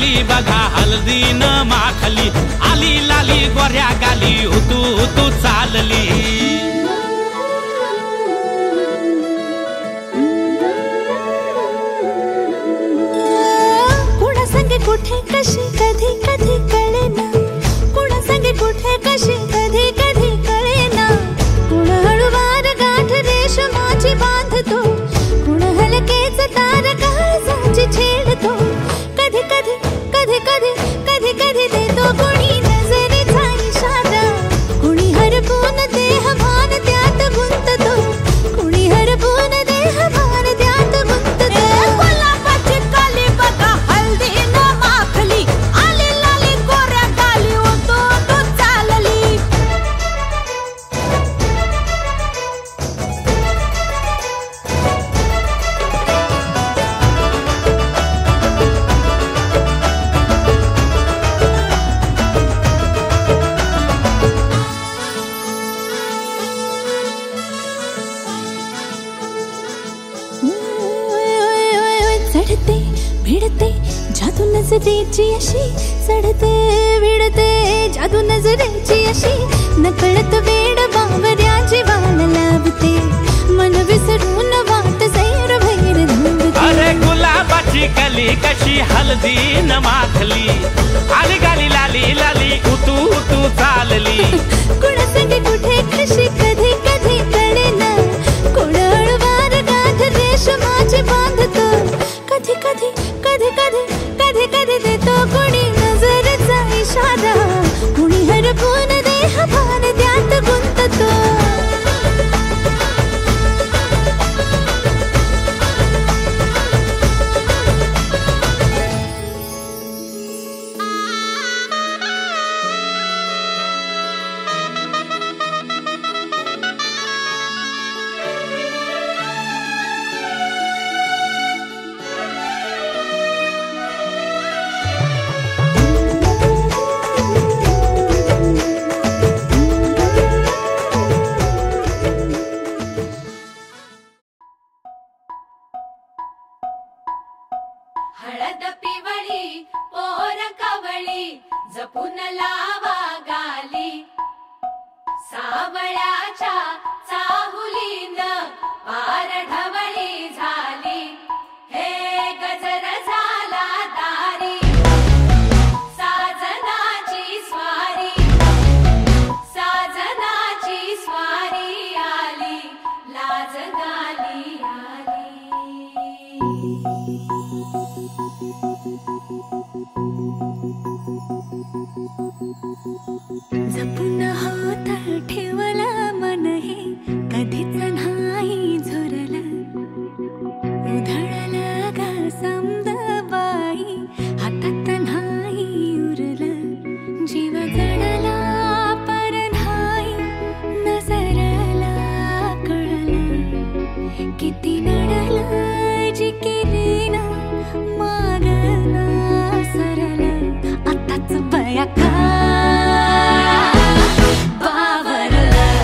आली बघा हळदीन माखली, आली लाली गोऱ्या गाली, हुतू हुतू चालली। कुणा संगे कुठे कशी कधी कधी कळेना, कुणा संगे कुठे कशी कधी कधी कळेना। कुण हळूवार गाठ रेशमाची बांधतो, कुण हलकेच तार काळजाची छेडतो। कधी कधी कधी कधी कधी कधी देतो कुणी नजरेचा इशारा, कुणी हरपून देह भान त्यात गुंततो, कुणी हरपून देह भान त्यात गुंततो। गुलाबाची काली बघा हळदीन माखली, आली लाली गोऱ्या गाली, उतू उतू चालली। चढते भिडते जादू नजरेची अशी, चढते भिडते जादू नजरेची अशी, नकळत वेड बावऱ्या जीवाला लाभते, मन विसरून वाट सैर भैर धावते। अरे गुलाबाची कली कशी हळदीन माखली, आली गाली लाली लाली, उतू उतू चालली। कुणा संगे कुठे कशी कधी कधी कळेना, कुण हळूवार गाठ रेशमाची बांधतो, कधी कधी कधी कधी कधी कधी देतो कुणी नजरेचा इशारा, कुणी हरपून देह भान त्यात गुंततो। हळद पिवळी पोर कवळी, जपून लावा गाली, सावळ्याच्या चाहुलीन पार ढवळी झाली। हे गजर झाला दारी, साजनाची स्वारी, साजनाची स्वारी आली, लाज गाली आली। जपून होत ठेवला मन हे, कधीच नाही झुरलं, उधळलं ग समद बाई, हातात नाही उरलं, जीव जडला पर नाही नजरला कळलं, किती नडलं जी केली ना मागना सरलं, आताच बया का बावरलं।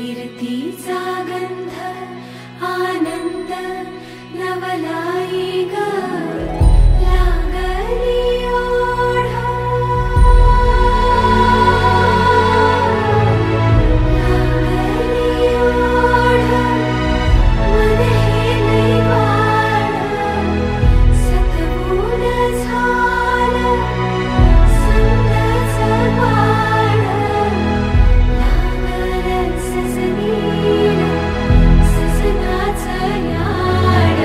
फिरतीचा गंध आनंद नवलाई ग लागली ओढा लागली ओढा मन हे लैवाड सतबून झालं संगच वाड लागलं सजनीला सजनाचं याड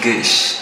Mangesh.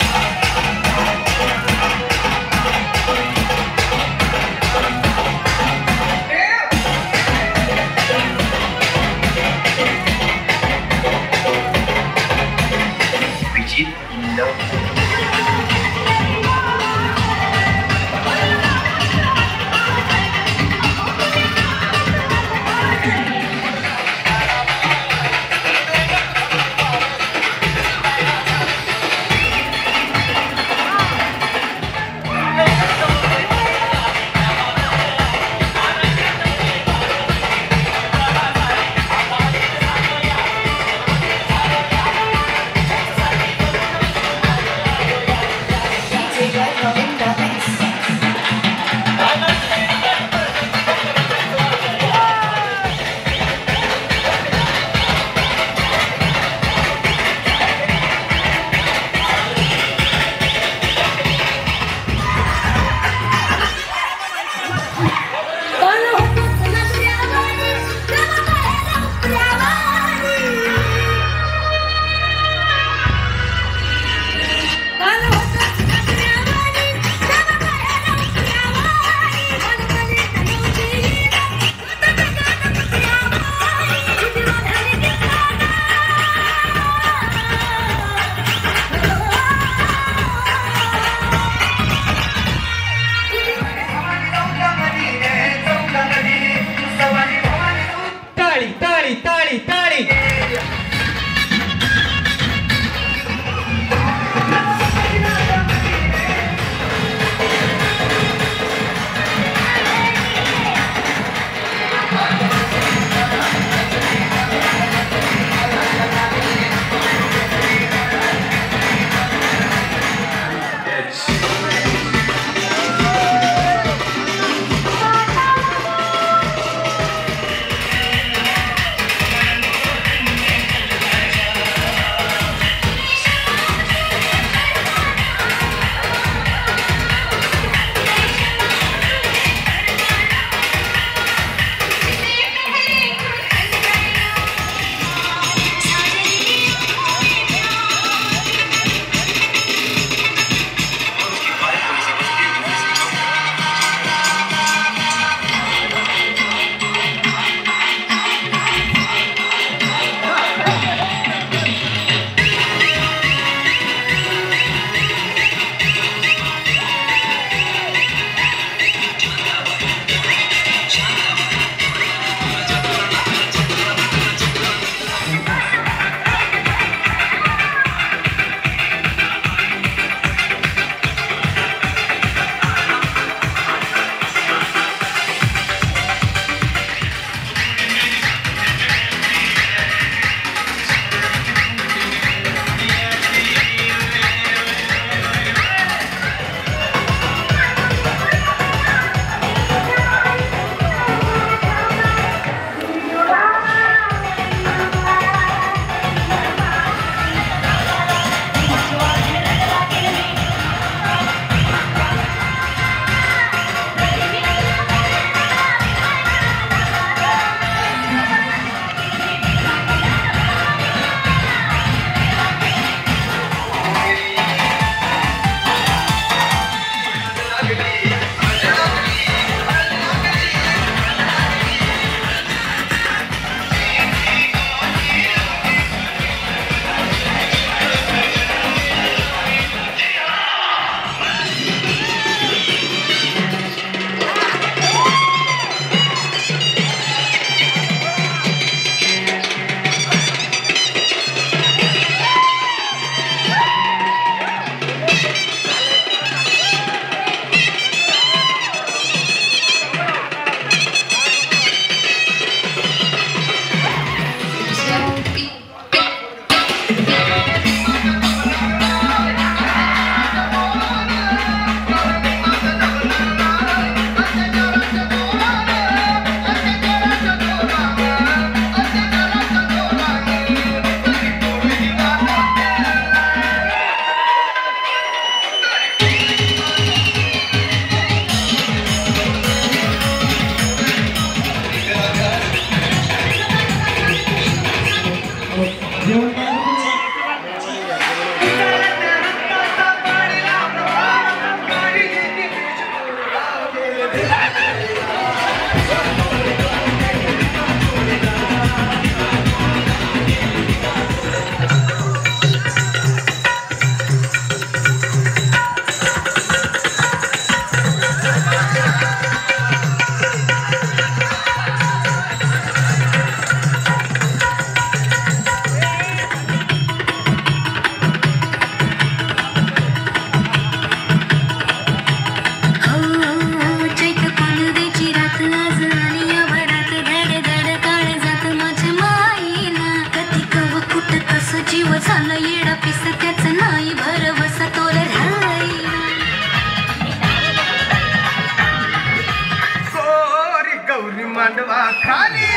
खाली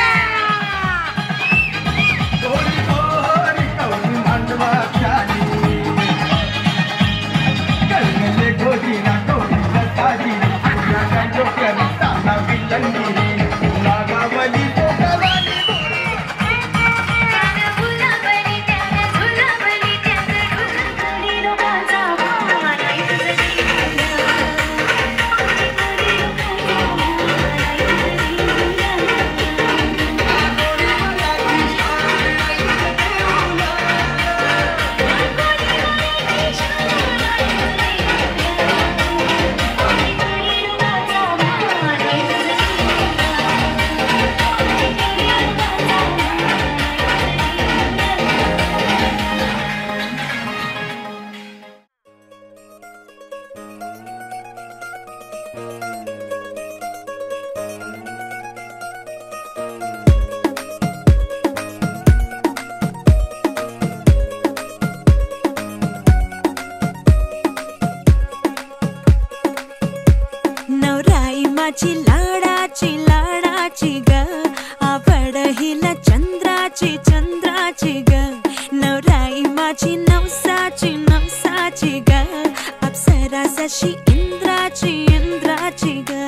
गोरी गोरी कवरी मांडवा खाली गलगले गोरी ना गोरी लताजी पूरा गंजो करी ताला बिलंगी नागावली पोटावाली माझी लाडाची लाडाची ग आवड हिला चंद्राची चंद्राची ग नवराई माझी नवसाची नवसाची ग अप्सरा जशी इंद्राची इंद्राची ग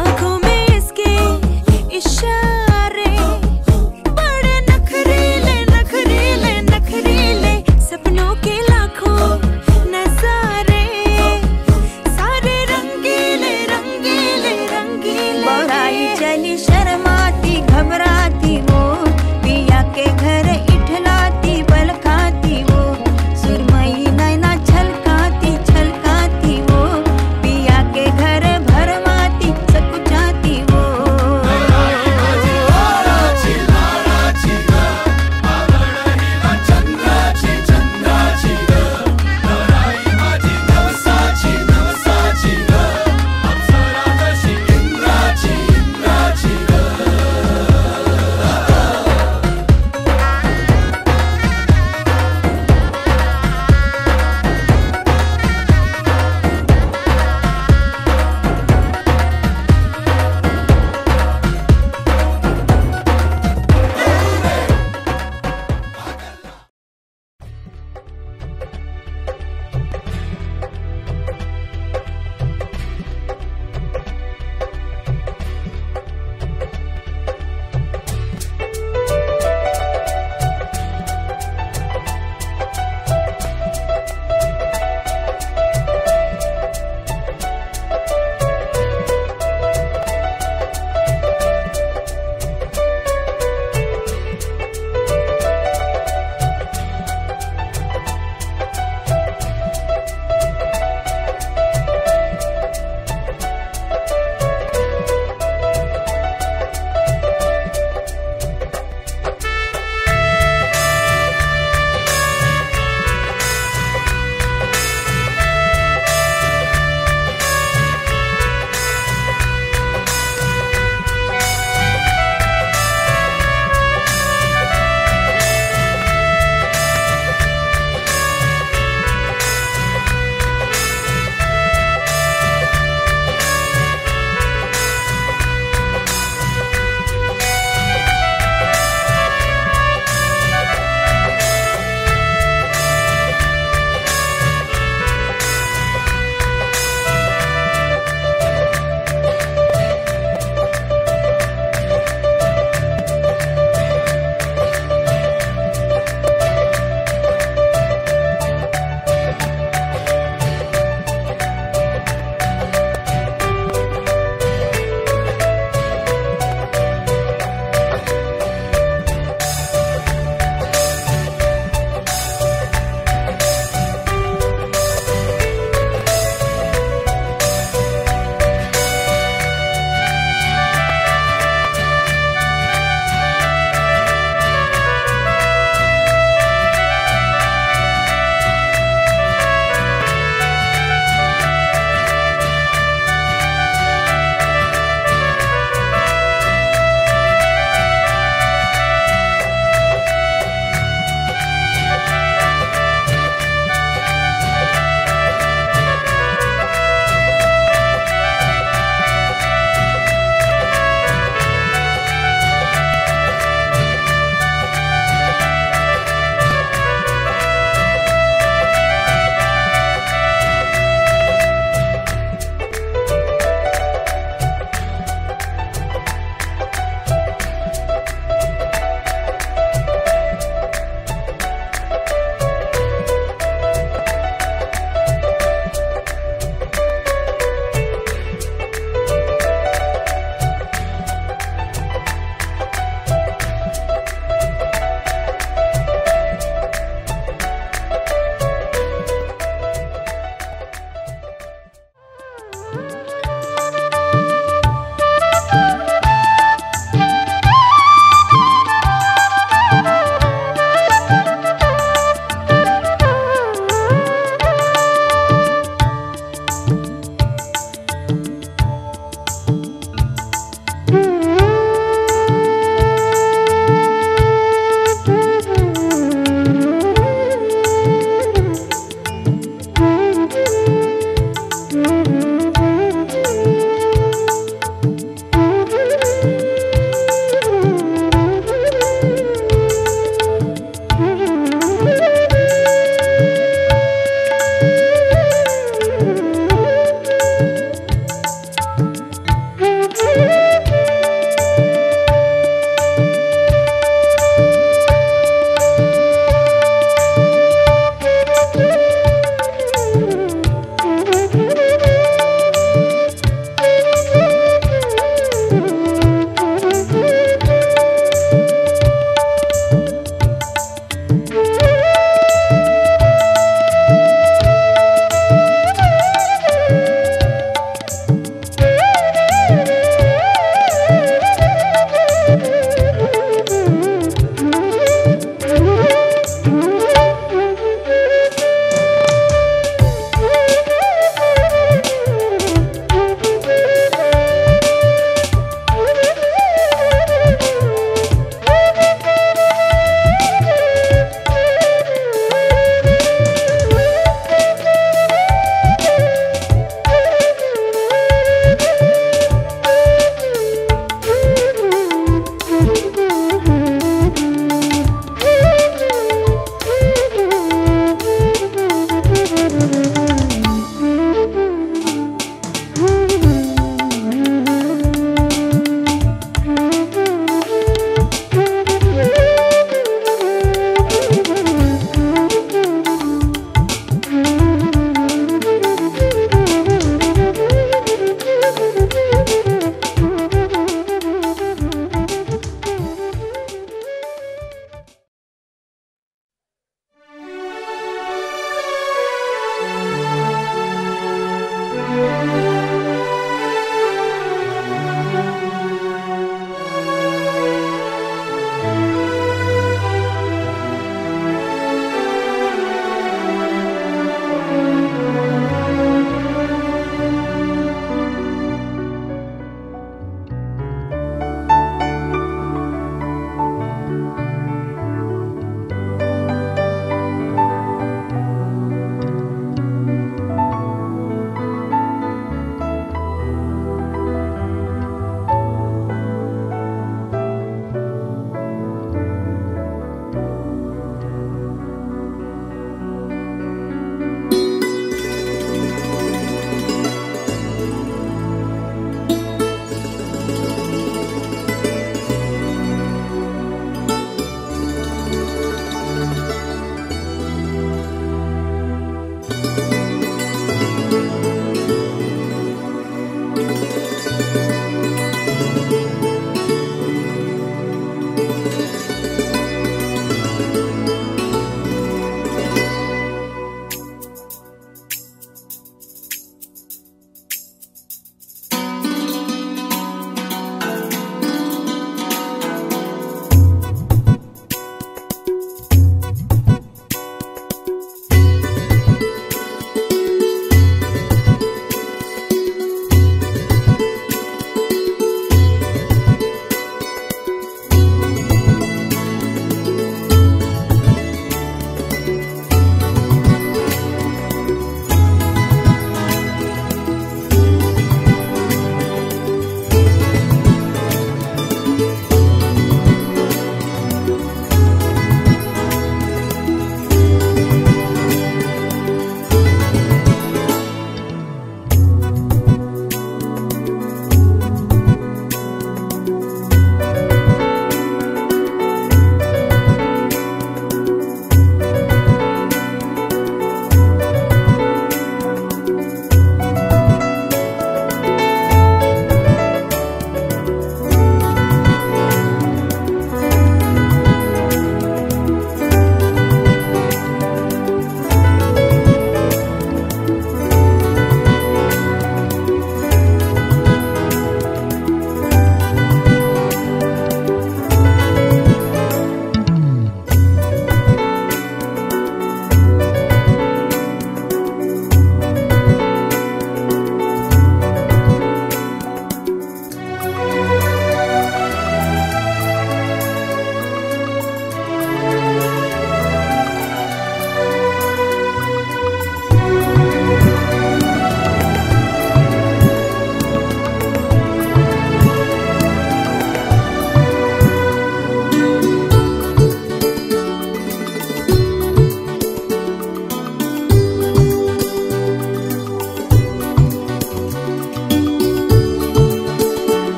आँखों में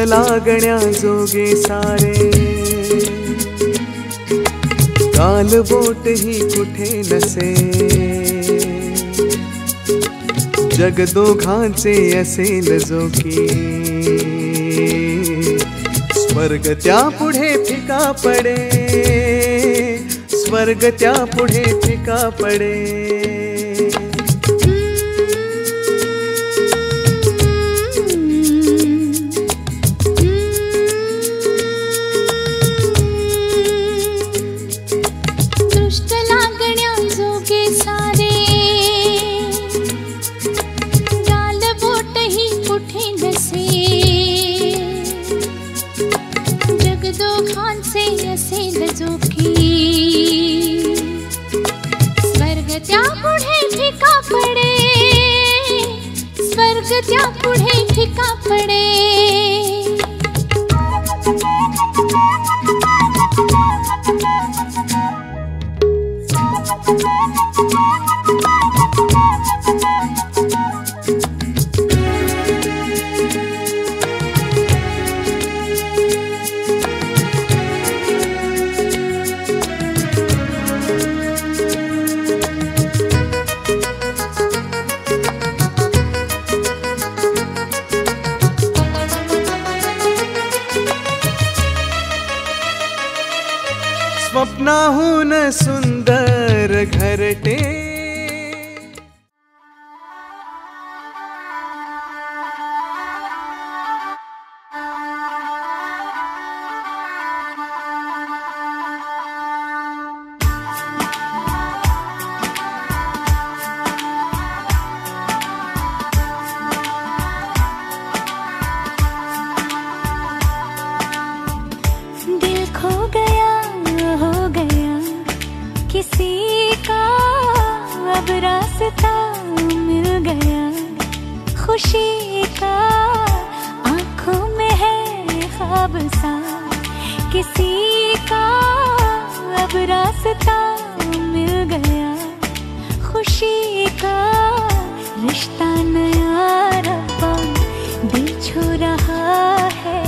लागण्या जोगे सारे काल बोट ही कुठे नसे जग दोघांचे असेल जो की स्वर्ग त्या पुढे फिका पडे स्वर्ग त्या पुढे फिका पडे त्या पुढे फिका पडे स्वप्नाहून सुंदर घरटे दिल खो गया हो गया किसी का अब रास्ता मिल गया खुशी का आंखों में है ख्वाब सा किसी का अब रास्ता मिल गया खुशी का रिश्ता नया रब्बा दिल छू रहा है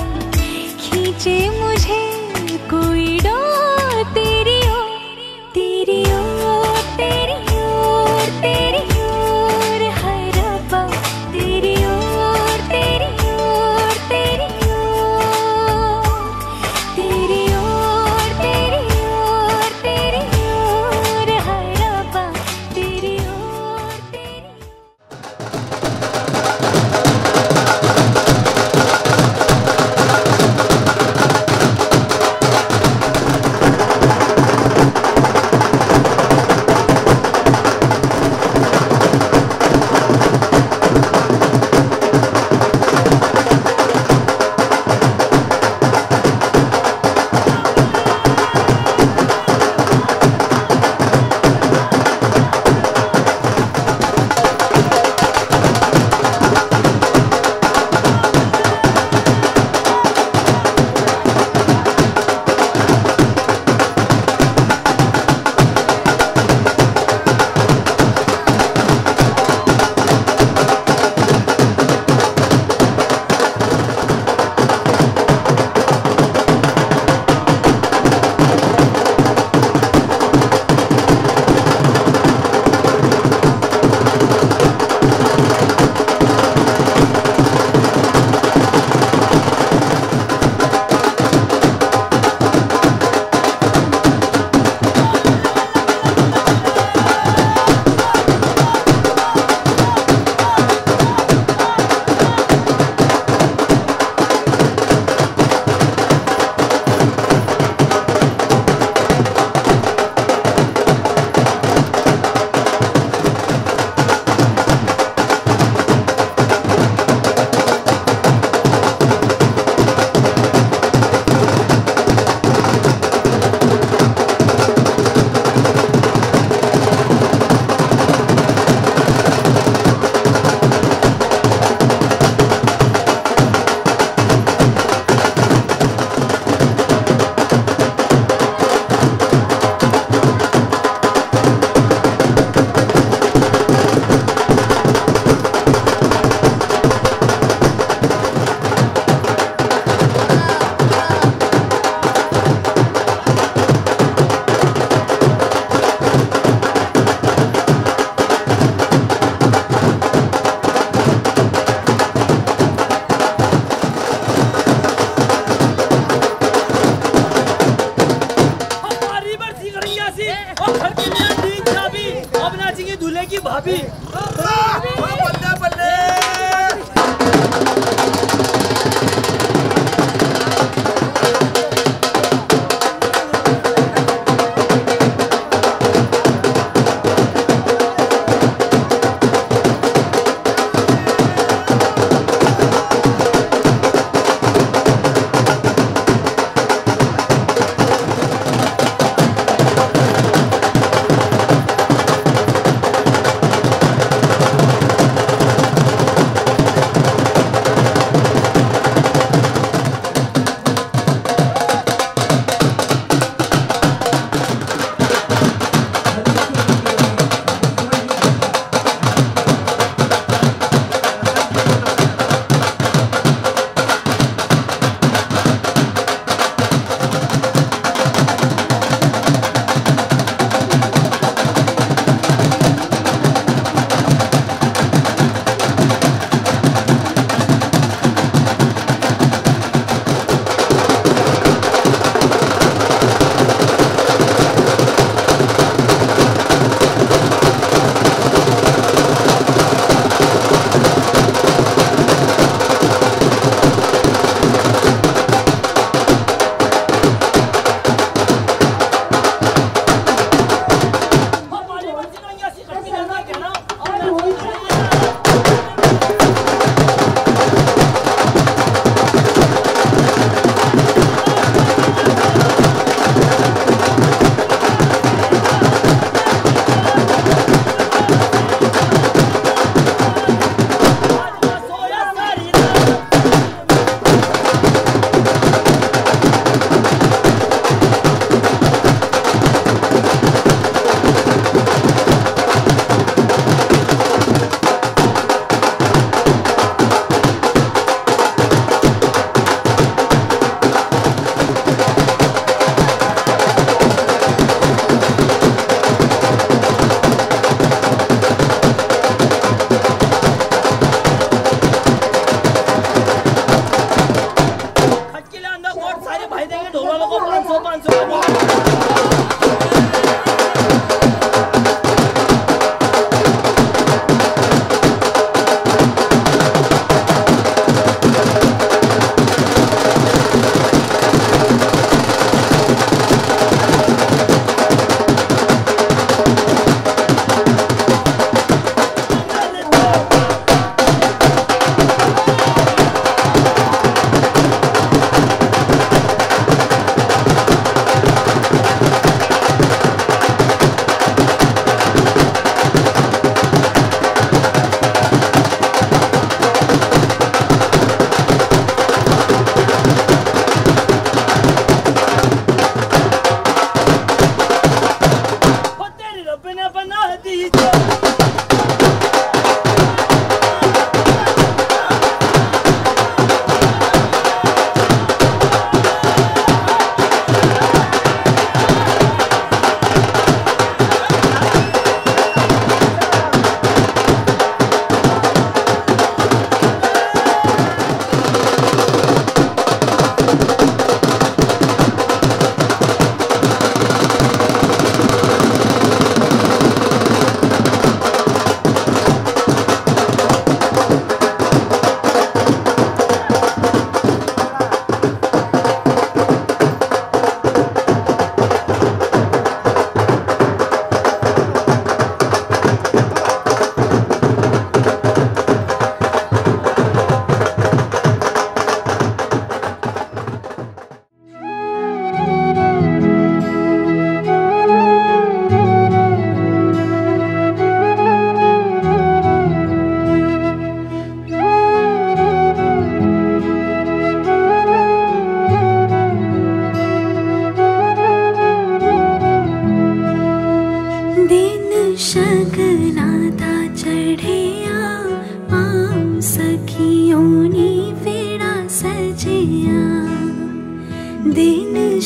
खींचे मुझे कोई डोर तेरी ओर तेरी ओर तेरी ओर तेरी ओर है रब्बा तेरी ओर तेरी ओर तेरी ओर तेरी ओर तेरी ओर तेरी ओर है रब्बा तेरी ओर तेरी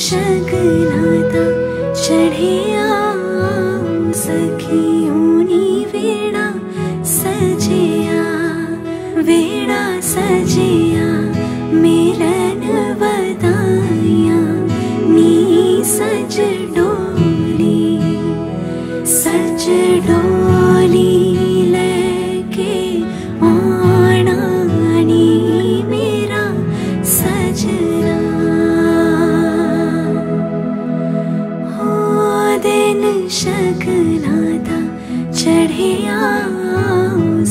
शगनादा चढ़िया सखियोनी वेड़ा सजिया मिलन बदाया नी सज डोली लेके आना नी मेरा सजना हो दिन शगनादा चढ़िया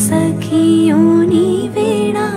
सखियोनी वेड़ा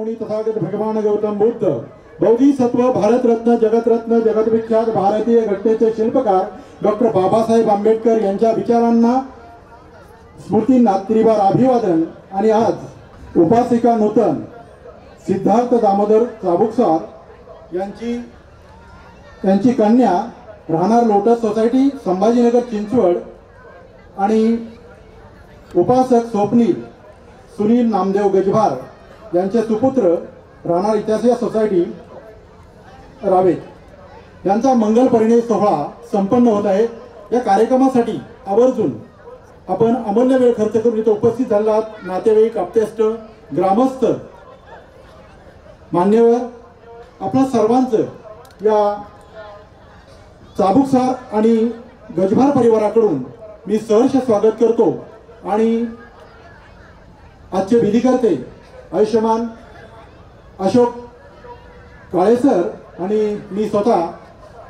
मुनी तथागत भगवान गौतम बुद्ध बौद्धिसत्व भारतरत्न जगतरत्न जगतविख्यात भारतीय घटनेचे शिल्पकार डॉक्टर बाबासाहेब आंबेडकर यांच्या विचारांना स्मृतींना त्रिवार अभिवादन। आणि आज उपासिका नूतन सिद्धार्थ दामोदर चाबुकसार यांची कन्या राहणार लोटस सोसायटी संभाजीनगर चिंचवड आणि उपासक स्वप्नील सुनील नामदेव गजभार यांचे सुपुत्र राहणार इतिहास सोसायटी रावेत यांचा मंगल परिणय सोहळा संपन्न होत आहे। या कार्यक्रमासाठी आवर्जून आपण अमूल्य वेळ खर्च करून इथे उपस्थित झालात। नातेवाईक, आप्तेष्ट, ग्रामस्थ, मान्यवर, आपल्या सर्वांचं या चाबुकसार आणि गजभार परिवाराकडून मी सहर्ष स्वागत करतो। आणि आजचे विधिकर्ते आयुष्यमान अशोक काळेसर आणि मी स्वतः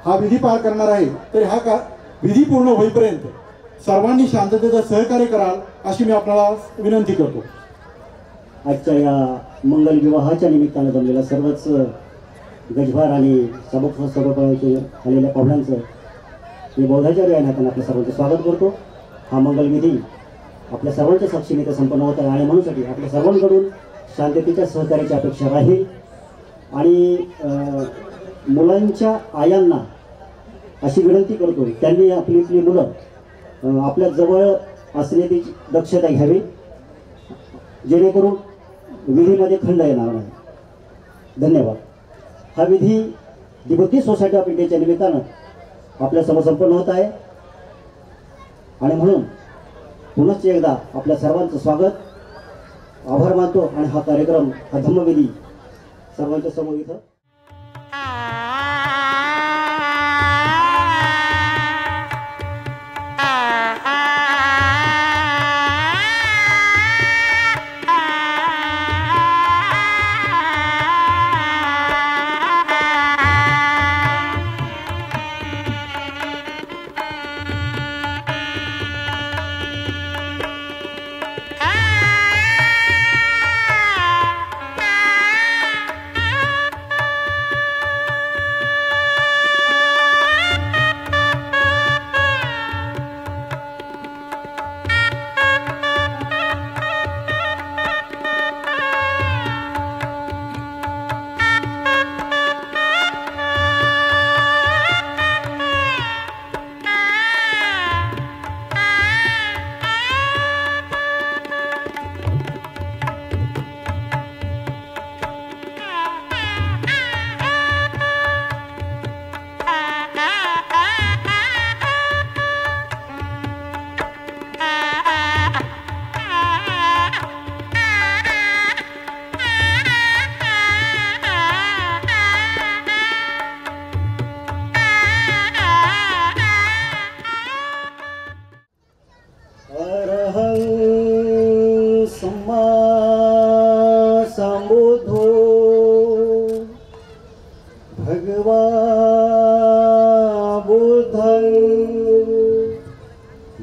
हा विधी पार करणार आहे। तर हा विधी पूर्ण होईपर्यंत सर्वांनी शांततेचं सहकार्य कराल अशी मी आपल्याला विनंती करतो। आजच्या या मंगल विवाहाच्या निमित्तानं जमलेल्या सर्वच गजभार आणि चाबुकसार सर्वपराचे आलेल्या पाहुण्यांचं मी बौद्धाचार्य या नात्याने आपल्या सर्वांचं स्वागत करतो। हा मंगलविधी आपल्या सर्वांच्या साक्षीने ते संपन्न होत आहे आणि म्हणूनसाठी आपल्या सर्वांकडून शांततेच्या सहकार्याची अपेक्षा राहील। आणि मुलांच्या आयांना अशी विनंती करतो त्यांनी आपली आपली मुलं आपल्या जवळ असण्याची दक्षता घ्यावी जेणेकरून विधीमध्ये खंड येणार नाही। धन्यवाद। हा विधी दि बुद्धिस्ट सोसायटी ऑफ इंडियाच्या निमित्तानं आपल्या समोर संपन्न होत आहे आणि म्हणून पुनश्च एकदा आपल्या सर्वांचं स्वागत, आभार मानतो आणि हा कार्यक्रम, हा धम्मविधी सर्वांच्या समोर इथं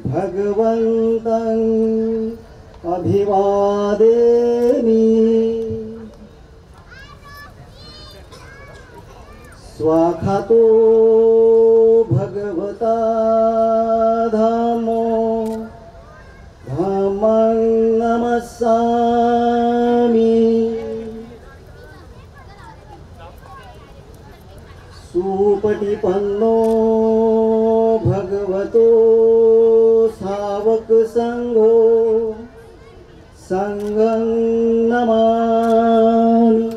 भगवन्तं अभिवादेमि। स्वाखातो भगवता धामो धामं नमस्सामि। सुपटिपन्नो भगवतो सावक संघो संघं नमामि।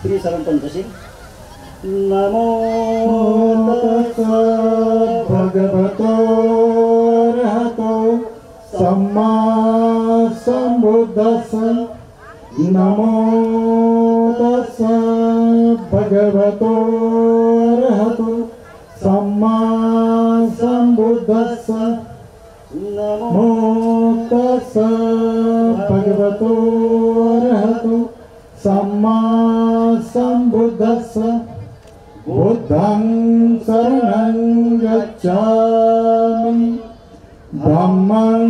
श्री सरंपंचशी नमो तस्सा भगवतो अरहतो सम्मा सम्बुद्धस्सा। नमो तस्सा भगवतो अरहतो सम्मा सम्बुद्धस्सा। नमो तस्सा भगवतो अरहतो सम्मा सम्बुद्धस्सा। बुद्धं शरणं गच्छामि धम्मं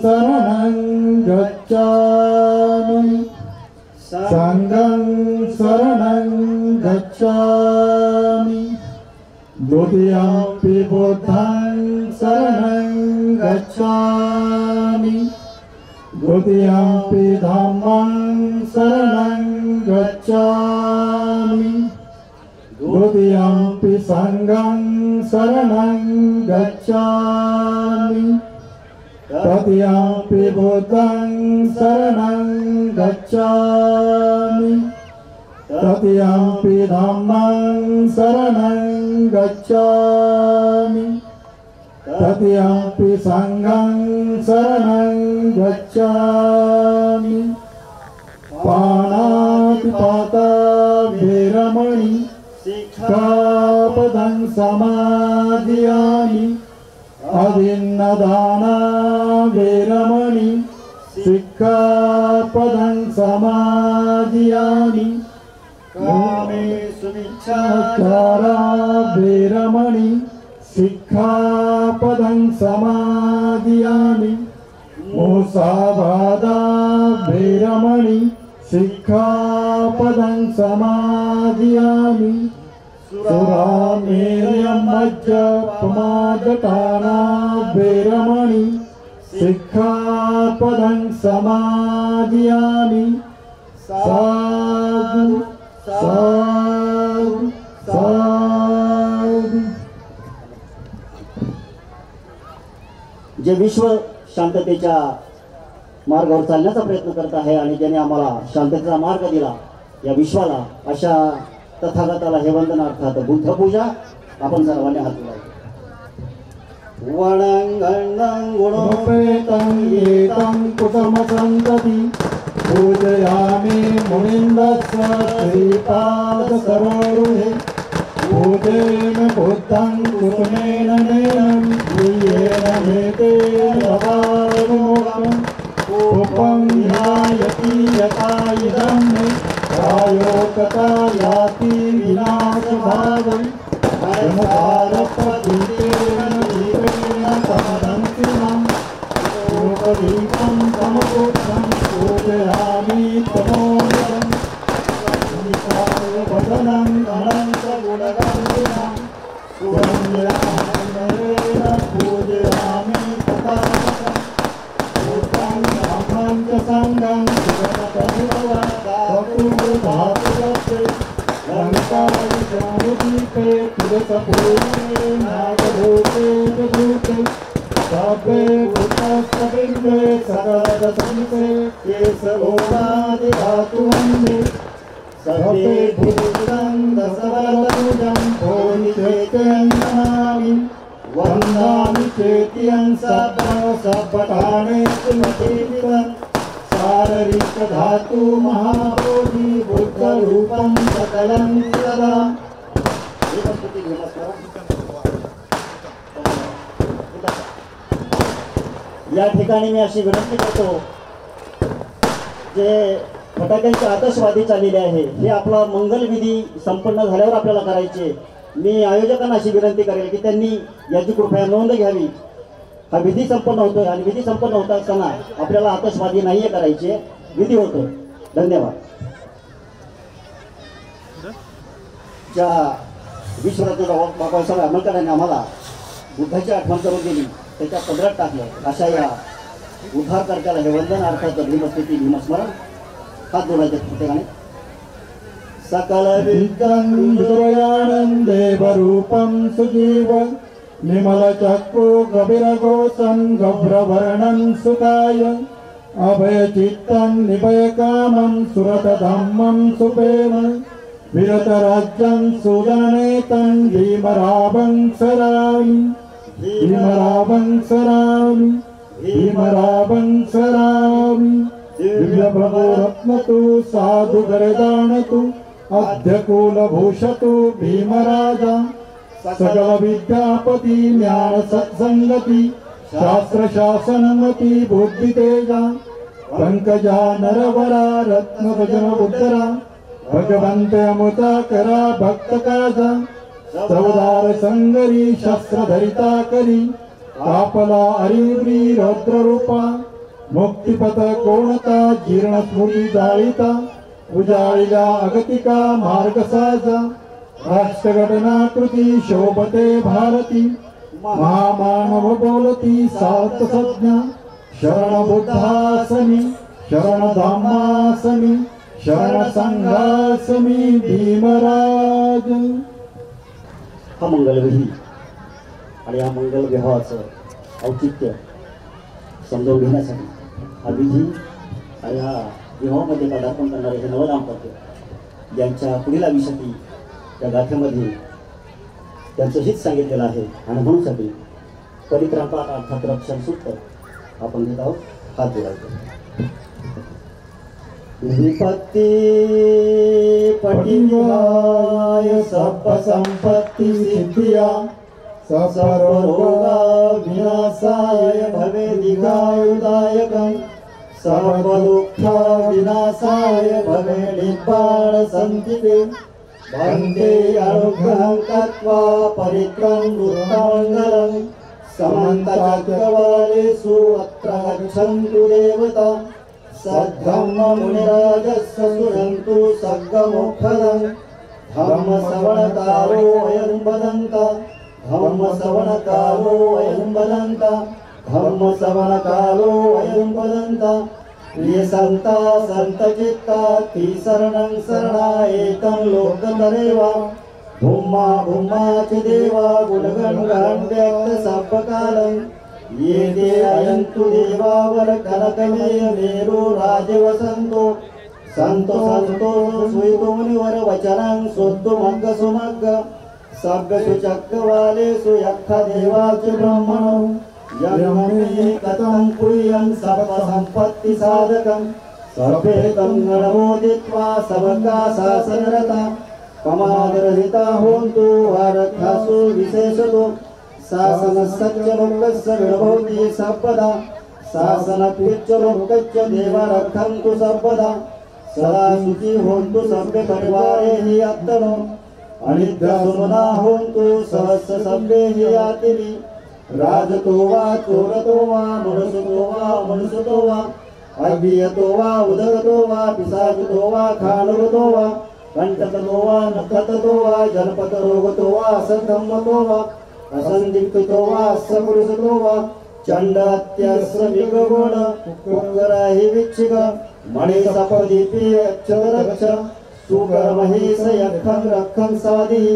शरणं गच्छामि गच्छामि संघं शरणं गच्छामि द्वितीयंपि बुद्धं शरणं गच्छामि द्वितीयंपि धम्मं शरणं गच्छामि द्वितीयंपि संघं शरणं गच्छामि तृतीयंपि बुद्धं शरणं गच्छामि तृतीयंपि धम्मं शरणं गच्छामि तृतीयंपि संघं शरणं गच्छामि पाणातिपाता वेरमणि सिक्खापदं समादियामि अदिन्नदाना वेरमणि सिक्खापदं समादियामि कामेषु मिच्छाचारा वेरमणि सिक्खापदं समादियामि मुसावादा वेरमणि सिक्खापदं समादियामि सुरामेर्यमज्जपमादटाना वेरमणि सिक्खापदं समादियामि साधु साधु साधु। जे विश्व शांततेच्या मार्गावर चालण्याचा प्रयत्न करत आहे आणि ज्याने आम्हाला शांततेचा मार्ग दिला या विश्वाला, अशा तथागताला हे वंदन अर्थात बुद्ध पूजा आपण सर्वांनी हात जोडायचे। वणंगणं गुणोपेतं येतं कुसुमसन्तति पूजयामि मुनिन्दस्य श्रीपादसरोरुहे पूजेन बुद्धं कुसुमेन नयनं प्रियेण मेतेन भवानुमोक्षम् उपं ध्यायति यथा इदं मे कायो कथा याति विनाशभावं धर्मकारपतितेन दीपेन समदन्ति मां लोकदीपं समगोत्रं पूजयामि तमोदरं वदनं अनन्तगुणगन्धिनं सुरञ्जनेन पूजयामि तथागतं भूतं ब्रह्मं च संगं सुगततनुवदातुर्धातुरस्ते लङ्काविषमुदीपे पुरसपूर्णे नागभूते भूते सभे भूतस्तबिम्बे सकलदसंसे केशगोपादिधातुवन्दे सभे भूतं दशवरदनुजं भोनिचेत्यं नमामि वन्दामि चेत्यं सब्बकाणे सुमतीवितं शारीरिक धातु महाबोधि बुद्ध रूपं सकलं सदा। या ठिकाणी मी अशी विनंती करतो, जे फटाक्यांची आतषबाजी चाललेली आहे हे आपला मंगलविधी संपन्न झाल्यावर आपल्याला करायचे। मी आयोजकांना अशी विनंती करेल की त्यांनी याची कृपया नोंद घ्यावी। हा विधी संपन्न होतोय आणि विधी संपन्न होत असताना आपल्याला आतषबाजी नाहीये करायची, विधी होतोय। धन्यवाद। ज्या विश्वरत्न बाबासाहेब आंबेडकरांनी आम्हाला बुद्धाची आठवण करून दिली, त्याच्या पदरात टाकलं, अशा या उद्धारकर्त्याला हे वंदन अर्थात भीमस्तुती भीमस्मरण हात जोडायचे प्रत्येकाने। सकल विद्यानंद देवरूपं सुजीव निर्मलचक्षु गभीरघोषं गभ्रवर्णं सुकाय अभयचित्तं निभयकामं सुरतधम्मं सुप्रेम विरतराज्यं सुजनेतं भीमरावं सरामि भीमरावं सरामि भीमरावं सरामि। दिव्यप्रभो रत्नतु साधु गरदानतु अध्यकुलभूषतु भीमराजा सकल विद्यापति ज्ञान सत्संगति शास्त्र शासनमति बुद्धि तेजा पंकजा नरवरा रत्न भजन उद्धरा भगवंत अमुता करा भक्त काजा चौदार संगरी शस्त्र धरिता करी कापला अरिव्री रौद्र रूपा मुक्तिपथ कोणता जीर्ण स्मृती जाळीता उजाळीला अगतिका मार्ग साजा राष्ट्रघटनाकृती शोभते भारती महामानव बोलती सार्थ संज्ञा शरण बुद्धासनी शरण धामासनी शरण संघासनी भीमराज. हा मंगलविधी आणि या मंगल विवाहाचं औचित्य समजावून घेण्यासाठी हा विधी आणि हा विवाहामध्ये पदार्पण करणारे हे नवदाम्पत्य ज्यांच्या पुढील आयुष्यातील त्या गाथेमध्ये त्यांचं हित सांगितलेलं आहे आणि म्हणूनसाठी परिक्रमा अर्थात रक्षण सूत्र आपण घेत आहोत. हात जोडायचे. विपत्ती पटिवाय सर्प संपत्ती सिद्धिया सर्वरोगा विनाशाय भवे दिगायुदायकं सर्व दुःख विनाशाय भवे निब्बाण संतिते वन्दे अनुग्रहं कृत्वा परित्रं दुर्मङ्गलं समन्तचक्रवालेषु अत्र गच्छन्तु देवता सद्धम्म मुनिराजस्य सुरन्तु सर्गमोक्षदं धम्मश्रवणकारो वयं वदन्ता धम्मश्रवणकारो वयं वदन्ता धम्मश्रवणकारो वयं वदन्ता. प्रिय संता संत चित्ता ती शरणं शरणायेतं लोकतरेवा भूमा भूमाच देवा गुणगण गान व्यक्त सर्वकालं ये ते अयन्तु देवावर कनकमेय मेरू राजवसन्तो संतो संतो सुयितो मुनिवर वचनं सोत्तु मग्ग सुमग्ग सभ्य सुचक्रवाले सुयक्ष देवाच ब्रह्मणो यममे कथं कुर्यं सर्व संपत्ति साधकं सर्वेतं गणमोदित्वा सबका शासनरता प्रमादरहिता होन्तु वारथासु विशेषतो शासनस्य लोकस्य गणभवति सर्वदा शासनकृत्य लोकस्य देवा रक्षन्तु सर्वदा सदा शुचि होन्तु सर्वे परिवारे हि अत्तनो अनिद्रा सुमना होन्तु सहस्र सर्वे हि यातिनि राजतो वा चोरतो वा मनुष्यतो वा अज्ञेयतो वा उदगतो वा पिशाचतो वा खानुरतो वा कंटकतो वा नखततो वा जनपतरोगतो वा असंगमतो वा असंदिग्धतो वा असपुरुषतो वा चंडात्यस्र विगगोण कुकराहि विच्छिक मणि सपदीपी अक्षरक्ष सुकर्महेश यखं रखं साधि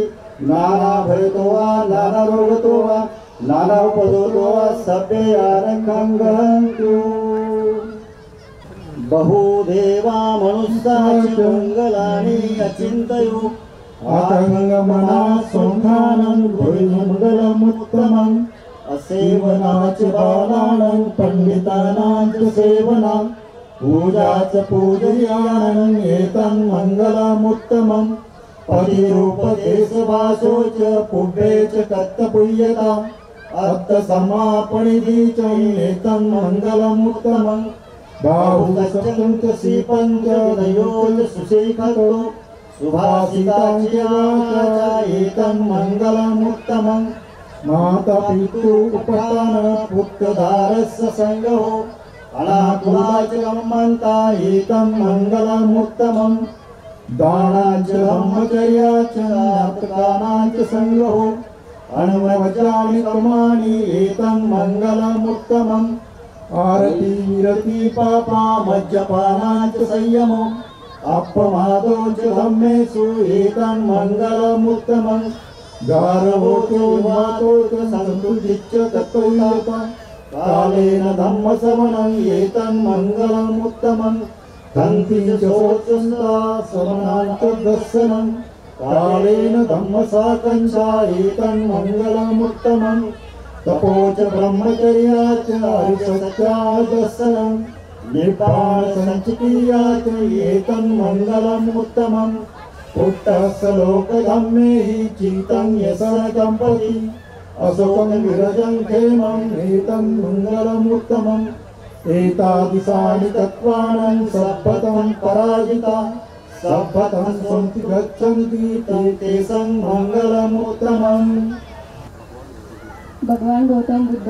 नाना भयतो वा नाना रोगतो वा नाना उपदोतो वा सभ्य आरखं गहन्तु. बहुदेवा मनुष्याच मंगलानि अचिन्तयो आतंगमना सौखानं मंगलमुत्तमं असेवनाच बालानं पंडितानां सेवनं पूजाच पूजयानं एतं मंगलमुत्तमं पतिरूपदेशवासोच पुव्येच कत्तपुय्यता अर्थसमापणिधि च एतं मंगलमुत्तमं बाहुसत्यं च श्रीपञ्च विनयो च सुशेखरो सुभाषिताच एतं मंगलमुत्तमं माता पितु उपदान पुत्रधारस्य संगो अनाकुलाच गमन्ता एतं मंगलमुत्तमं दानाच ब्रह्मचर्याच नाटकानाच संगो अणुवचानि कर्माणि एतं मंगलमुत्तमं आरती विरति पापा मज्जपानाच संयमो अपमादो च धम्मेषु एतं मंगलमुत्तमं गारवोतो विवातो च संतुष्टिश्च तत्त्वयुता कालेन धम्मश्रवणं एतं मंगलमुत्तमं धन्ति च शोचस्ता श्रवणान्त दर्शनं कालेन धम्मसाकञ्चा एतं मंगलमुत्तमं तपो च ब्रह्मचर्या च हरिसत्या दर्शनं निर्वाण संचितिया च एतं मंगलमुत्तमं पुट्टस्य लोकधम्मे हि चितं यशन दम्पति अशोकं विरजं क्षेमं एतं मंगलमुत्तमं एतादृशानि तत्त्वानं सभ्यतं पराजिता सभ्यतं सन्ति गच्छन्ति तेषां मंगलमुत्तमं. भगवान गौतम बुद्ध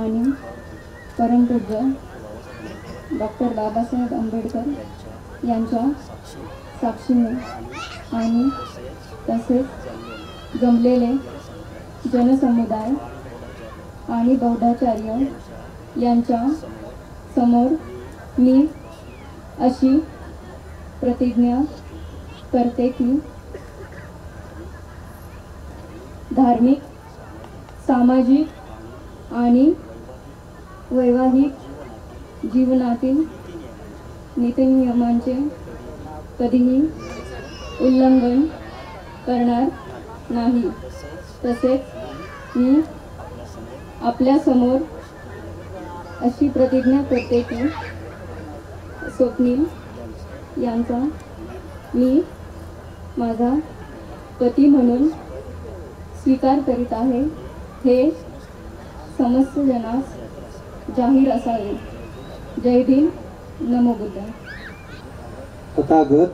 आणि परमपूज्य डॉक्टर बाबासाहेब आंबेडकर यांच्या साक्षीने आणि तसेच जमलेले जनसमुदाय आणि बौद्धाचार्य यांच्या समोर मी अशी प्रतिज्ञा करते की धार्मिक, सामाजिक आणि वैवाहिक जीवनातील नीतिनियमांचे कधीही उल्लंघन करणार नाही. तसेच मी आपल्यासमोर अशी प्रतिज्ञा करते की स्वप्नील यांचा मी माझा पती म्हणून स्वीकार करीत आहे. हे समस्त जनास जाहीर असावे. जय भीम, नमो बुद्ध. तथागत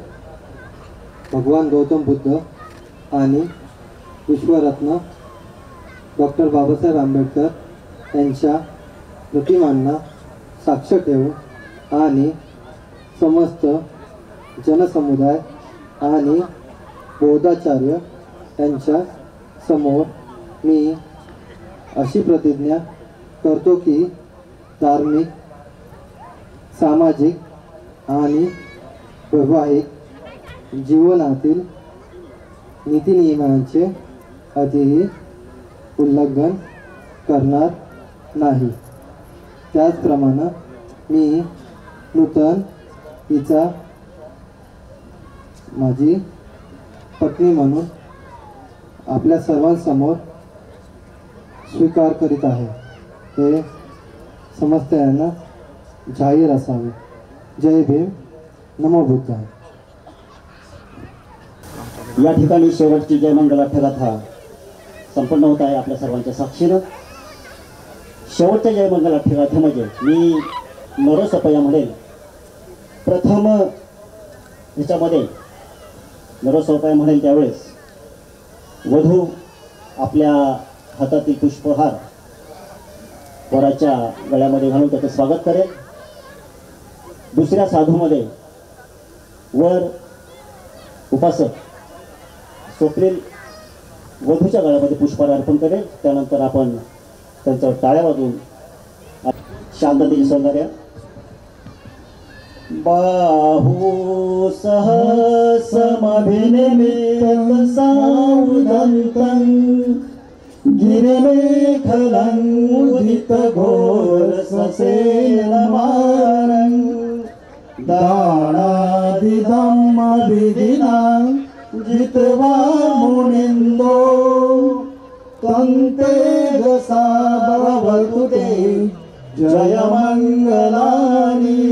भगवान गौतम बुद्ध आणि विश्वरत्न डॉक्टर बाबासाहेब आंबेडकर यांच्या प्रतिमांना साक्ष ठेवून आणि समस्त जनसमुदाय आणि बौद्धाचार्य यांच्या समोर मी अशी प्रतिज्ञा करतो की धार्मिक, सामाजिक आणि वैवाहिक जीवनातील नीतिनियमांचे कधीही उल्लंघन करणार नाही. त्याचप्रमाणे मी नूतन हिचा माझी पत्नी म्हणून आपल्या सर्वांसमोर स्वीकार करीत आहे. हे समस्त यांना जाहीर असावे. जय भीम, नमो बुद्ध. या ठिकाणी शेवटची जयमंगल अठ्ठगाथा संपन्न होत आहे आपल्या सर्वांच्या साक्षीनं. शेवटच्या जयमंगल अठ्ठगाथेमध्ये मी नरोसपया म्हणेल. प्रथम ह्याच्यामध्ये नरोसपया म्हणेल त्यावेळेस वधू आपल्या हातातील पुष्पहार वराच्या गळ्यामध्ये घालून त्याचं स्वागत करेल. दुसऱ्या साधूमध्ये वर उपासक स्वप्नील वधूच्या गळ्यामध्ये पुष्पहार अर्पण करेल. त्यानंतर आपण त्यांच्यावर टाळ्या वाजवून शांततेची सौंदर्य. बाहू सहसमभिनिमित साउदन्तं गिरिमेखलं उदित घोर ससेनमारं दानादिदम् अभिदिना जित्वा मुनिन्दो तन्ते रसा भवतु ते जयमङ्गलानि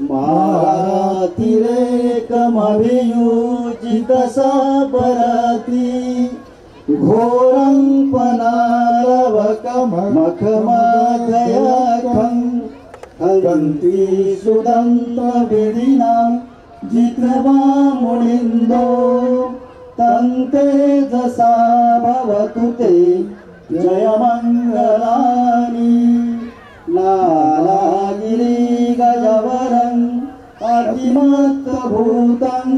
मातिरेकमभियुजितसा पराति घोरं पनालवकमखमादयाखं हन्ति सुदन्तविधिनां जित्वा मुनिन्दो तन्ते जसा भवतु ते जयमङ्गलानि नालागिरि गजवरं अतिमत्तभूतं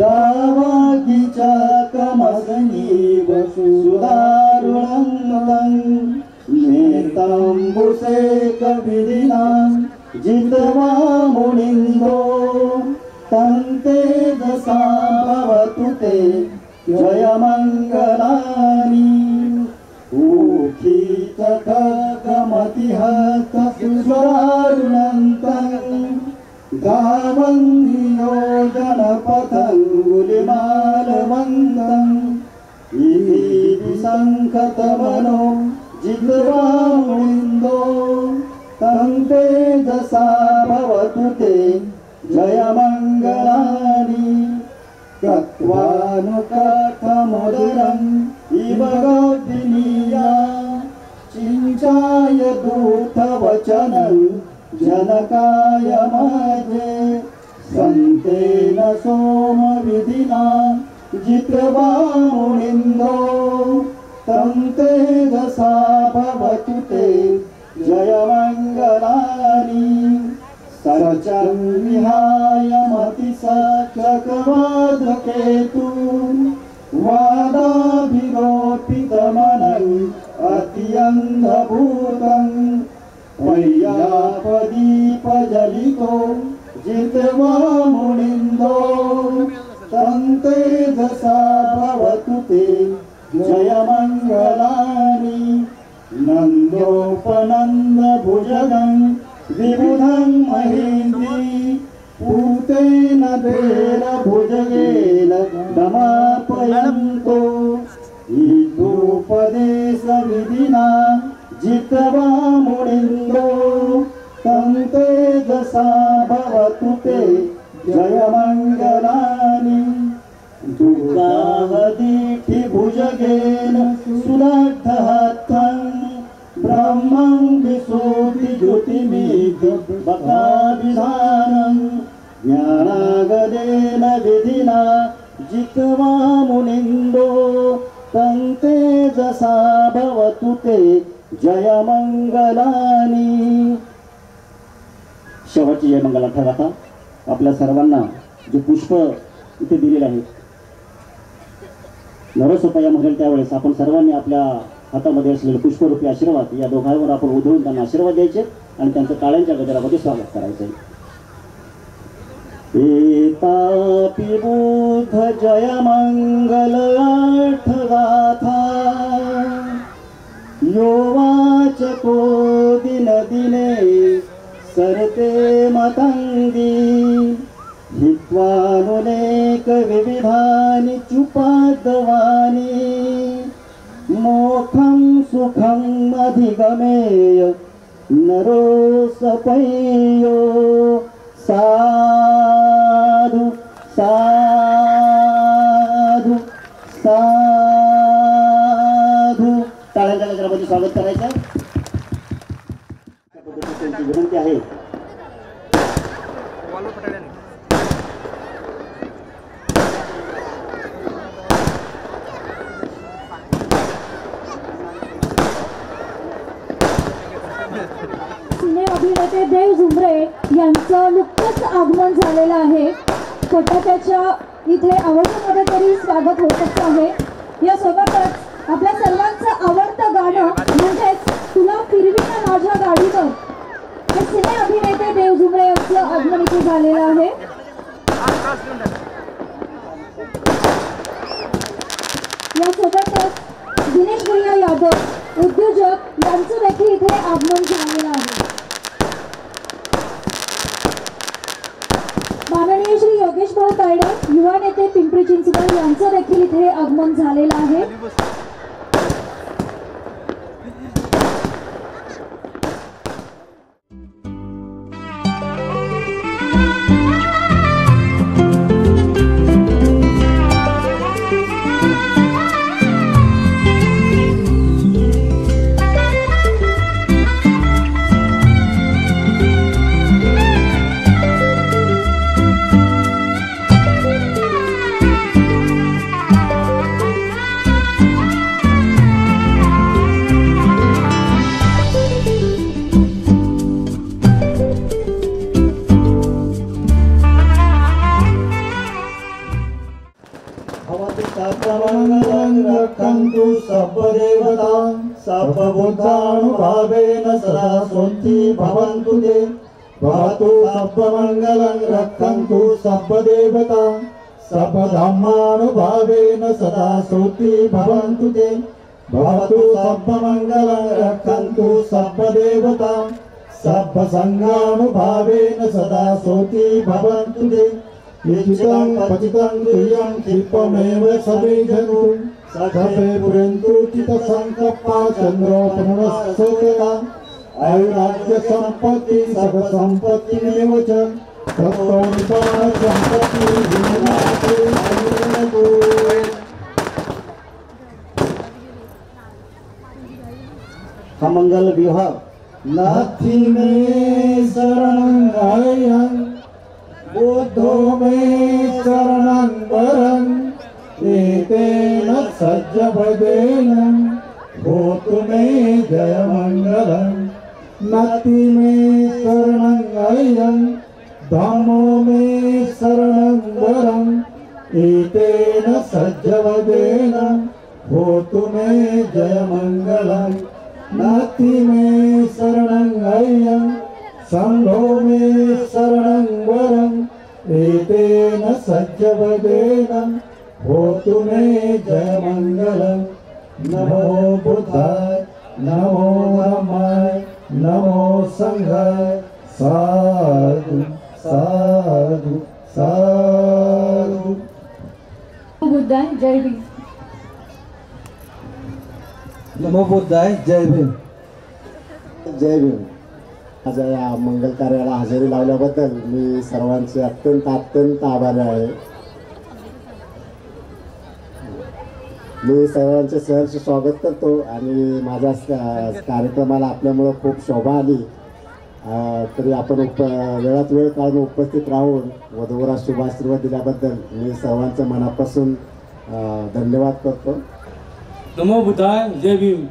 दावागिचकमसनीव सुदारुणं नेताम्बुसेकविधिना जित्वा मुनिन्दो तन्ते दशा भवतु ते जयमङ्गलानि ऊखीतखगमतिहत सुरारुणन्तं गावन्धियो जनपथङ्गुलिमालवन्तम् इति विसङ्खतमनो जित्वा मुनिन्दो तन्ते दशा भवतु ते जयमङ्गलानि कत्वानुकथमुदरम् इव गौदिनीया चिञ्चाय दूतवचनं जनकाय माजे सन्तेन सोमविधिना जित्वा मुनिन्दो तन्ते दशा भवतु ते जयमङ्गलानि अर्चन विहाय मतिसा चक्रवाधकेतु वादाभिरोपितमनम् अत्यन्धभूतम् वैयापदीपजलितो जित्वा मुनिन्दो तन्ते दशा भवतु ते जयमङ्गलानि नन्दोपनन्दभुजगं विबुधं महेन्द्री पूतेन तेन भुजगेन नमापयन्तो ईदुपदेशविधिना जित्वा मुनिन्दो तन्ते दशा भवतु ते जयमङ्गलानि दुर्गाहदीठिभुजगेन सुलग्धहस्तं ब्रह्मं विशुद्धिज्योतिमिद्बकाभिधानं ज्ञानागदेन विधिना जित्वा मुनिन्दो तन्ते जसा भवतु ते जयमंगलानी। शेवटची जयमंगल गाथा आपल्या सर्वांना जे पुष्प इथे दिलेले आहे नरसोपया म्हणेल त्यावेळेस आपण सर्वांनी आपल्या हातामध्ये असलेले पुष्परूपी आशीर्वाद या दोघांवर आपण उधळून त्यांना आशीर्वाद द्यायचे आणि त्यांचं टाळ्यांच्या गजरामध्ये स्वागत करायचं आहे। एतापि बुध जयमंगल गाथा यो वाचको दिन दिने सरते मतंगी हित्वानुनेक विविधानि चुपादवानि मोखं सुखं अधिगमेय नरो सपय्यो साधु साधु साधु टाळ्यांच्या गजरामध्ये स्वागत करायचं त्यांची विनंती आहे। सिने अभिनेते देव झुंबरे यांचं नुकतंच आगमन झालेलं आहे। फटाक्याच्या इथे आवडीमध्ये तरी स्वागत होतच आहे। यासोबतच आपल्या सर्वांचं आवडतं गाणं म्हणजेच तुला फिरवीना माझ्या गाडीवर हे सिने अभिनेते देव झुंबरे यांचं आगमन इथे झालेलं आहे। यासोबतच दिनेश भैया यादव उद्योजक यांचं देखील इथे आगमन झालेलं आहे। माननीय श्री योगेश भाऊ तायडे युवा नेते पिंपरी चिंचवड यांचं देखील इथे आगमन झालेलं आहे। रक्षन्तु सर्वदेवता सर्वबुद्धानुभावेन सदा सोन्ति भवन्तु ते भवतु सर्वमङ्गलं रक्षन्तु सर्वदेवता सर्वधर्मानुभावेन सदा सोन्ति भवन्तु ते भवतु सर्वमङ्गलं रक्षन्तु सर्वदेवता सर्वसङ्गानुभावेन सदा सोन्ति भवन्तु ते इच्छितं पतितं तुयं क्षिप्रमेव सवे जन्तु सखपे पुरन्तु चित्तसङ्कल्पा चन्द्रोपनस्तोता आयुराज्य सम्पत्ति सर्वसम्पत्तिमेव च तत्त्वनिपातसम्पत्ति विनाशे आयुर्नतो। हा मंगल विवाह नाथी में शरणं बुद्धो में शरणं वरं एतेन सज्जपदेन होतु मे जयमङ्गलं नाथी में शरणं धामो मे शरणं वरं एतेन सज्जवदेन होतु मे जयमङ्गलं नास्ति मे शरणं अय्यं संघो मे शरणं वरं एतेन सज्जवदेन होतु मे जयमङ्गलं नमो बुद्धाय नमो रामाय नमो संघाय साधु साधु साधु। बुद्धाय जय भीम। नमो बुद्धाय जय भीम। जय भीम। आज या मंगल कार्याला हजेरी लावल्याबद्दल मी सर्वांचे अत्यंत अत्यंत आभारी आहे। मी सर्वांचे सहर्ष स्वागत करतो आणि माझ्या कार्यक्रमाला आपल्यामुळं खूप शोभा आली। तरी आपण वेळात वेळ काढून उपस्थित राहून वधूवरात शुभ आशीर्वाद दिल्याबद्दल मी सर्वांच्या मनापासून धन्यवाद करतो। नमो बुद्धाय जय भीम।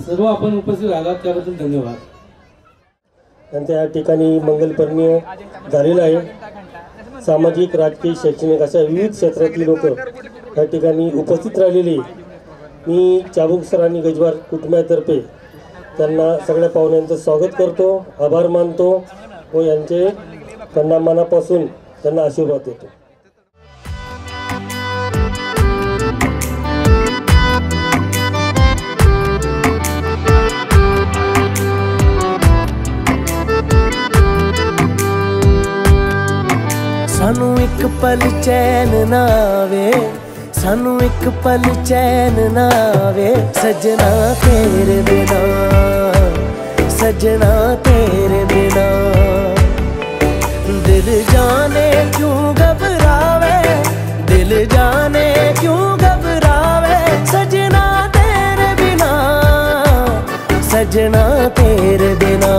सर्व आपण उपस्थित राहिलात त्याबद्दल धन्यवाद। त्यांच्या या ठिकाणी मंगलपर्णीय झालेलं आहे। सामाजिक राजकीय शैक्षणिक अशा विविध क्षेत्रातली लोक या ठिकाणी उपस्थित राहिलेली। मी चाबुक सर आणि गजबार कुटुंबातर्फे त्यांना सगळ्या पाहुण्यांचं स्वागत करतो, आभार मानतो व त्यांना मनापासून त्यांना आशीर्वाद देतो। सानू एक पल चैन ना आवे, सानू एक पल चैन ना आवे, सजना तेरे बिना, सजना तेरे बिना। दिल जाने क्यों घबरावे, दिल जाने क्यों घबरावे, सजना तेरे बिना, सजना तेरे बिना।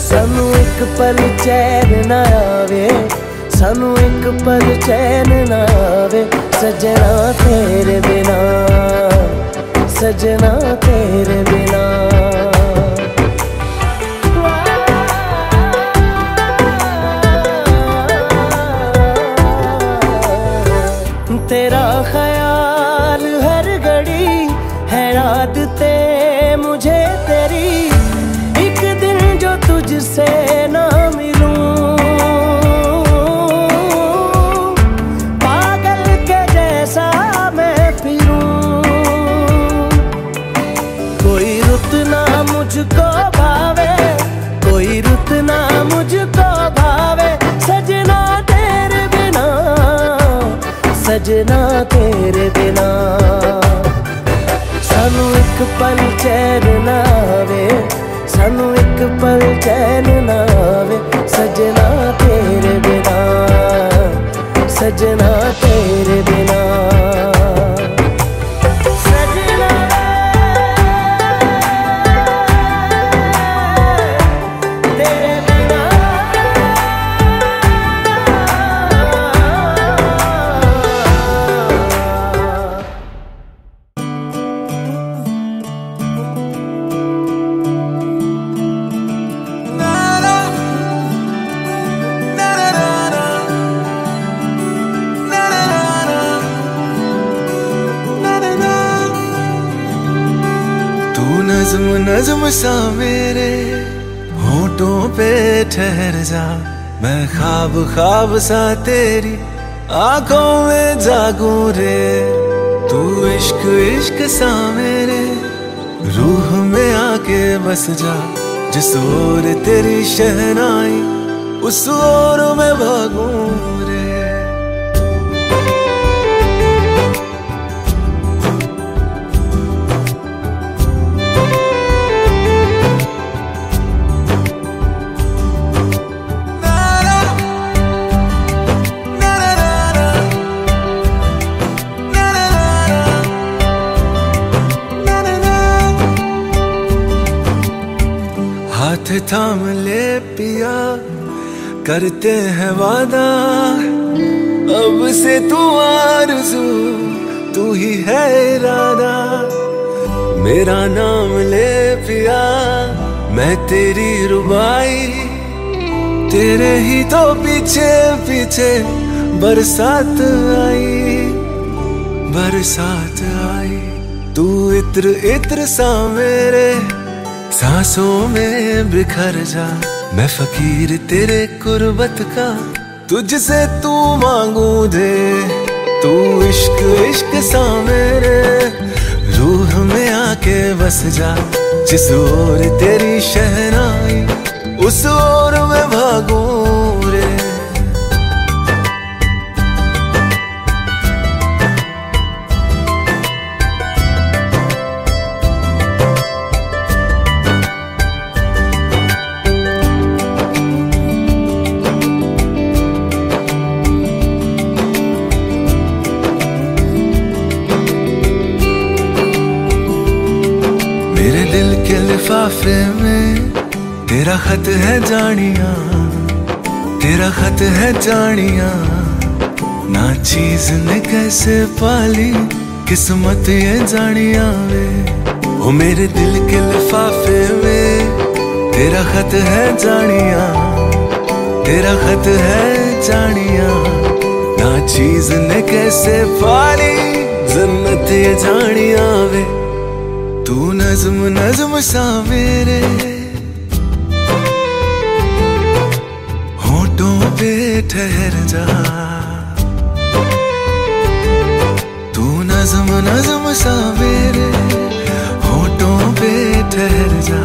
सानू एक पल चैन ना आवे, सानू एक पल चैन ना आवे, सजना तेरे बिना, सजना तेरे बिना। तेरा ख्याल हर घड़ी है आदते मुझे तेरी, एक दिन जो तुझसे ना मिलूं, पागल के जैसा मैं फिरूं। कोई रुत ना मुझको भावे, कोई रुत ना मुझको भावे, सजना तेरे बिना, सजना तेरे बिना। सानू एक पल चैन ना आवे, सानू एक पल चैन ना आवे, सजना तेरे बिना, सजना तेरे बिना। नज़्म नज़्म सा मेरे होठों पे ठहर जा, मैं ख्वाब ख्वाब सा तेरी आंखों में जागूं रे। तू इश्क इश्क सा मेरे रूह में आके बस जा, जिस or Teri shehnai use or में भागूं रे। हाथ थाम ले पिया, करते हैं वादा, अब से तू आरज़ू, तू ही है इरादा। मेरा नाम ले पिया, मैं तेरी रुबाई, तेरे ही तो पीछे पीछे बरसात आई, बरसात आई। तू इत्र इत्र सा मेरे सांसों में बिखर जा, मैं फकीर तेरे कुर्बत का, तुझसे तू मांगू दे। तू इश्क इश्क सा मेरे रूह में आके बस जा, जिस or Teri shehnai use or मैं भागूं रे। मेरे दिल के लिफाफे में तेरा खत है जानिया, तेरा खत है जानिया। ना चीज ने कैसे पाली किस्मत ये जानिया वे। ओ मेरे दिल के लिफाफे में तेरा खत है जानिया, तेरा खत है जानिया। ना चीज ने कैसे पाली जन्नत ये जानिया वे। तू नज़्म नज़्म सा मेरे होठों पे ठहर जा, तू नज़्म नज़्म सा मेरे होठों पे ठहर जा।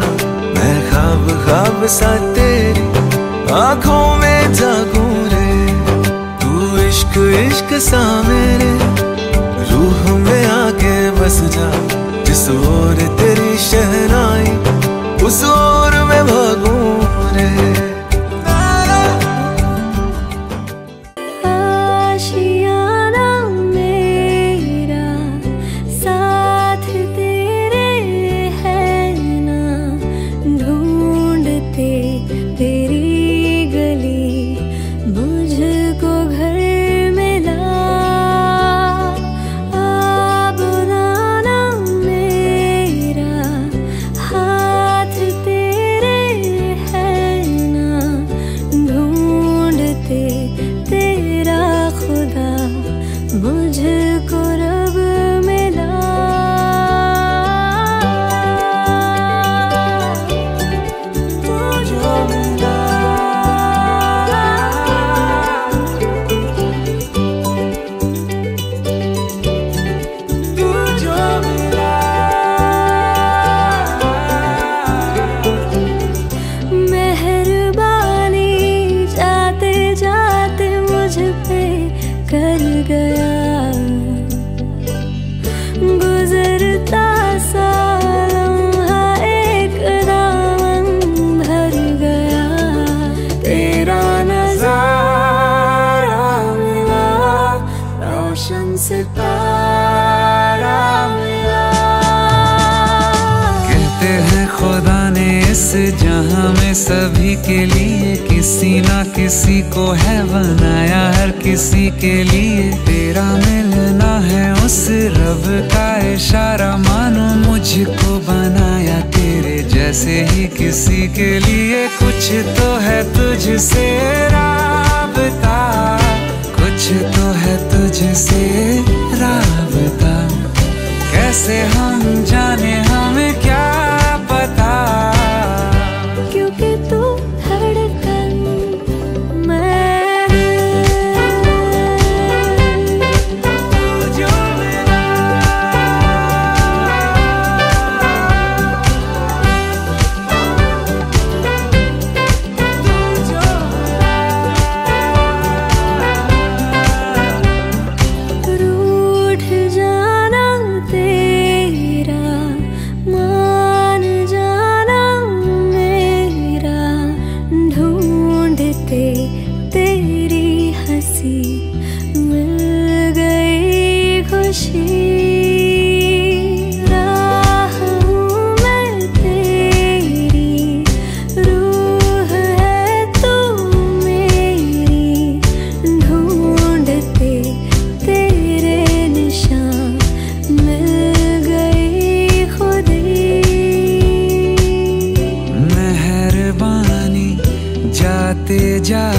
मैं ख्वाब ख्वाब सा तेरी आँखों में जागूं रे। तू इश्क इश्क सा मेरे रूह में आके बस जा, जिस or Teri shehnai use or मैं भागूं रे। जहां में सभी के लिए किसी ना किसी को है बनाया, हर किसी के लिए तेरा मिलना है उस रब का इशारा। मानो मुझको बनाया तेरे जैसे ही किसी के लिए। कुछ तो है तुझसे राबता, कुछ तो है तुझसे राबता। कैसे हम जाने हमें क्या पता, क्योंकि तू धड़कन मैं जो मिला रूठ जाना तेरा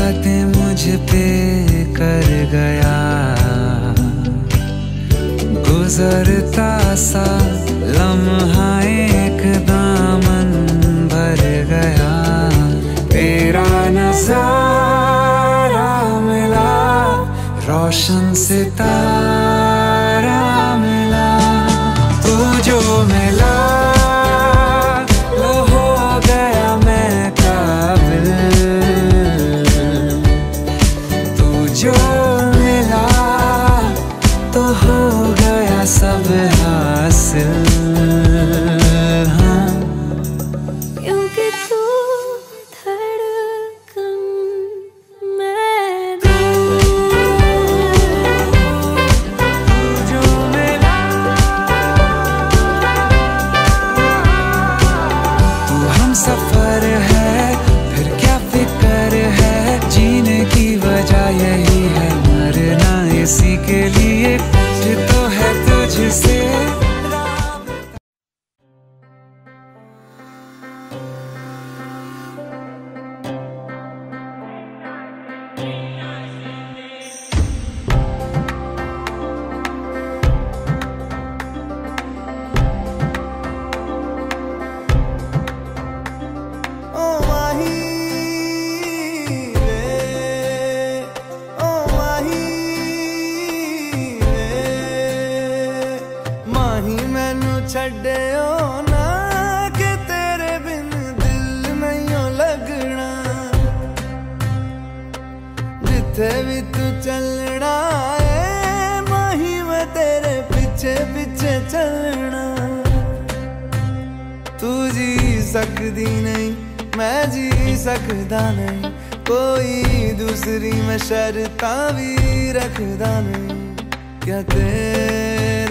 बातें मुझ पे कर गया, गुजरता सा लम्हा एक दामन भर गया। तेरा नजारा मिला, रोशन सितारा मिला, तू जो मिला लो हो गया मैं काबिल, तू जो मिला तो हो गया सब हासिल। हाँ क्योंकि तू धड़कन मैं जो मिला, तू हम सफर है फिर क्या फिक्र है, जीने की वजह यही है, मरना इसी के लिए तो है तुझसे। ओ माही वे, ओ माही वे, माही मैनू छड्डियो ना कि तेरे बिन दिल नहीं लगना, जिथे भी तू चलना है माही मैं तेरे पीछे पीछे चलना। तू जी सकदी नहीं मैं जी सकदा नहीं, कोई दूसरी मैं शर्तां भी रखदा नहीं, क्या तेरे